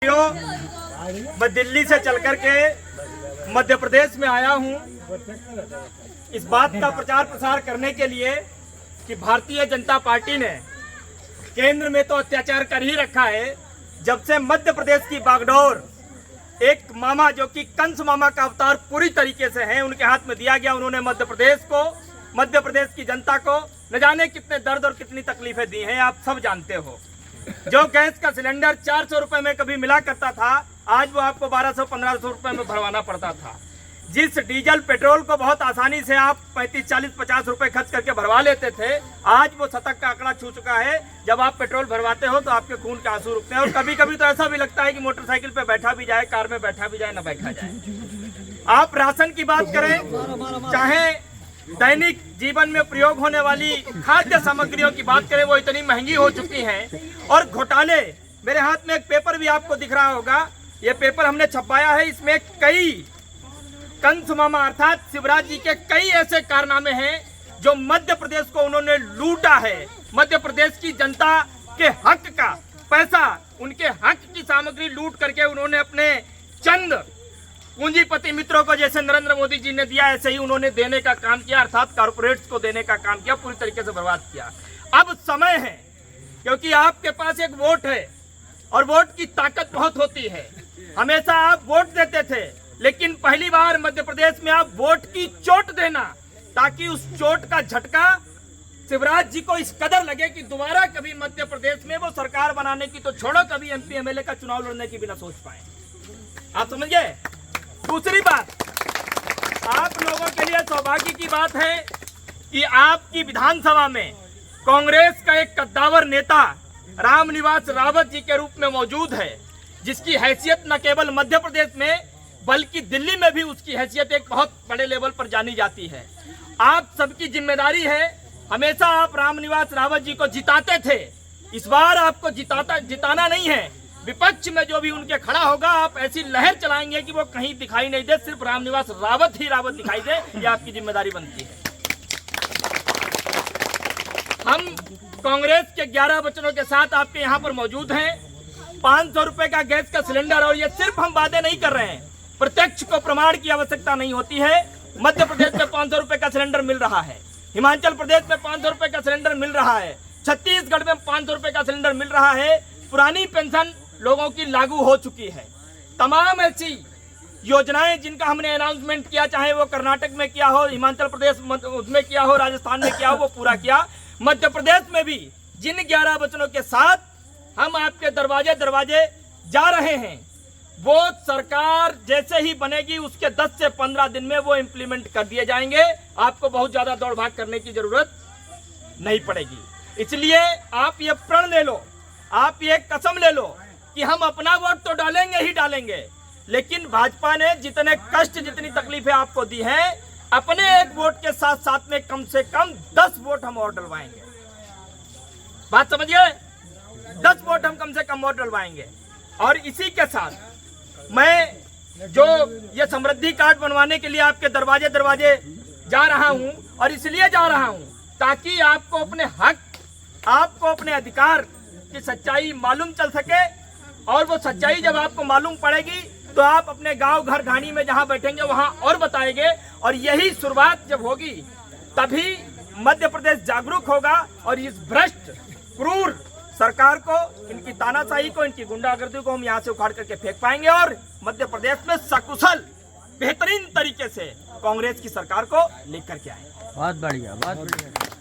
मैं दिल्ली से चल कर के मध्य प्रदेश में आया हूं इस बात का प्रचार प्रसार करने के लिए कि भारतीय जनता पार्टी ने केंद्र में तो अत्याचार कर ही रखा है। जब से मध्य प्रदेश की बागडोर एक मामा जो कि कंस मामा का अवतार पूरी तरीके से है उनके हाथ में दिया गया, उन्होंने मध्य प्रदेश की जनता को न जाने कितने दर्द और कितनी तकलीफें दी हैं, आप सब जानते हो। जो गैस का सिलेंडर 400 रुपए में कभी मिला करता था, आज वो आपको 1200-1500 रुपए में भरवाना पड़ता था। जिस डीजल पेट्रोल को बहुत आसानी से आप 35-40-50 रुपए खर्च करके भरवा लेते थे, आज वो शतक का आंकड़ा छू चुका है। जब आप पेट्रोल भरवाते हो तो आपके खून के आंसू रुकते हैं और कभी कभी तो ऐसा भी लगता है कि मोटरसाइकिल पे बैठा भी जाए, कार में बैठा भी जाए, न बैठा जाए। आप राशन की बात करें, चाहे दैनिक जीवन में प्रयोग होने वाली खाद्य सामग्रियों की बात करें, वो इतनी महंगी हो चुकी हैं। और घोटाले, मेरे हाथ में एक पेपर भी आपको दिख रहा होगा, ये पेपर हमने छपवाया है। इसमें कई कंस मामा अर्थात शिवराज जी के कई ऐसे कारनामे हैं जो मध्य प्रदेश को उन्होंने लूटा है। मध्य प्रदेश की जनता के हक का पैसा, उनके हक की सामग्री लूट करके उन्होंने अपने चंद पूंजीपति मित्रों को, जैसे नरेंद्र मोदी जी ने दिया, ऐसे ही उन्होंने देने का काम किया, अर्थात कारपोरेट्स को देने का काम किया, पूरी तरीके से बर्बाद किया। अब समय है, क्योंकि आपके पास एक वोट है और वोट की ताकत बहुत होती है। हमेशा आप वोट देते थे, लेकिन पहली बार मध्य प्रदेश में आप वोट की चोट देना, ताकि उस चोट का झटका शिवराज जी को इस कदर लगे कि दोबारा कभी मध्य प्रदेश में वो सरकार बनाने की तो छोड़ो, कभी एमपी एमएलए का चुनाव लड़ने की भी ना सोच पाए। आप समझ गए। दूसरी बात, आप लोगों के लिए सौभाग्य की बात है कि आपकी विधानसभा में कांग्रेस का एक कद्दावर नेता रामनिवास रावत जी के रूप में मौजूद है, जिसकी हैसियत न केवल मध्य प्रदेश में बल्कि दिल्ली में भी उसकी हैसियत एक बहुत बड़े लेवल पर जानी जाती है। आप सबकी जिम्मेदारी है, हमेशा आप रामनिवास रावत जी को जिताते थे, इस बार आपको जिताना नहीं है। विपक्ष में जो भी उनके खड़ा होगा, आप ऐसी लहर चलाएंगे कि वो कहीं दिखाई नहीं दे, सिर्फ रामनिवास रावत ही रावत दिखाई दे, ये आपकी जिम्मेदारी बनती है। हम कांग्रेस के 11 वचनों के साथ आपके यहाँ पर मौजूद हैं। 500 रुपए का गैस का सिलेंडर, और ये सिर्फ हम वादे नहीं कर रहे हैं, प्रत्यक्ष को प्रमाण की आवश्यकता नहीं होती है। मध्य प्रदेश में 500 रुपए का सिलेंडर मिल रहा है, हिमाचल प्रदेश में 500 रुपए का सिलेंडर मिल रहा है, छत्तीसगढ़ में 500 रुपए का सिलेंडर मिल रहा है। पुरानी पेंशन लोगों की लागू हो चुकी है। तमाम ऐसी योजनाएं जिनका हमने अनाउंसमेंट किया, चाहे वो कर्नाटक में किया हो, हिमाचल प्रदेश में किया हो, राजस्थान में किया हो, वो पूरा किया। मध्य प्रदेश में भी जिन 11 वचनों के साथ हम आपके दरवाजे दरवाजे जा रहे हैं, वो सरकार जैसे ही बनेगी उसके 10 से 15 दिन में वो इम्प्लीमेंट कर दिए जाएंगे। आपको बहुत ज्यादा दौड़ भाग करने की जरूरत नहीं पड़ेगी। इसलिए आप ये प्रण ले लो, आप ये कसम ले लो कि हम अपना वोट तो डालेंगे ही डालेंगे, लेकिन भाजपा ने जितने कष्ट, जितनी तकलीफें आपको दी हैं, अपने एक वोट के साथ साथ में कम से कम 10 वोट हम और डलवाएंगे। बात समझिए, 10 वोट हम कम से कम और डलवाएंगे। और इसी के साथ मैं जो ये समृद्धि कार्ड बनवाने के लिए आपके दरवाजे दरवाजे जा रहा हूं, और इसलिए जा रहा हूं ताकि आपको अपने हक, आपको अपने अधिकार की सच्चाई मालूम चल सके। और वो सच्चाई जब आपको मालूम पड़ेगी तो आप अपने गांव, घर, ढाणी में जहां बैठेंगे वहां और बताएंगे। और यही शुरुआत जब होगी तभी मध्य प्रदेश जागरूक होगा और इस भ्रष्ट, क्रूर सरकार को, इनकी तानाशाही को, इनकी गुंडागर्दी को हम यहां से उखाड़ करके फेंक पाएंगे और मध्य प्रदेश में सकुशल, बेहतरीन तरीके से कांग्रेस की सरकार को लेकर के आएंगे। बहुत बढ़िया, बहुत बढ़िया।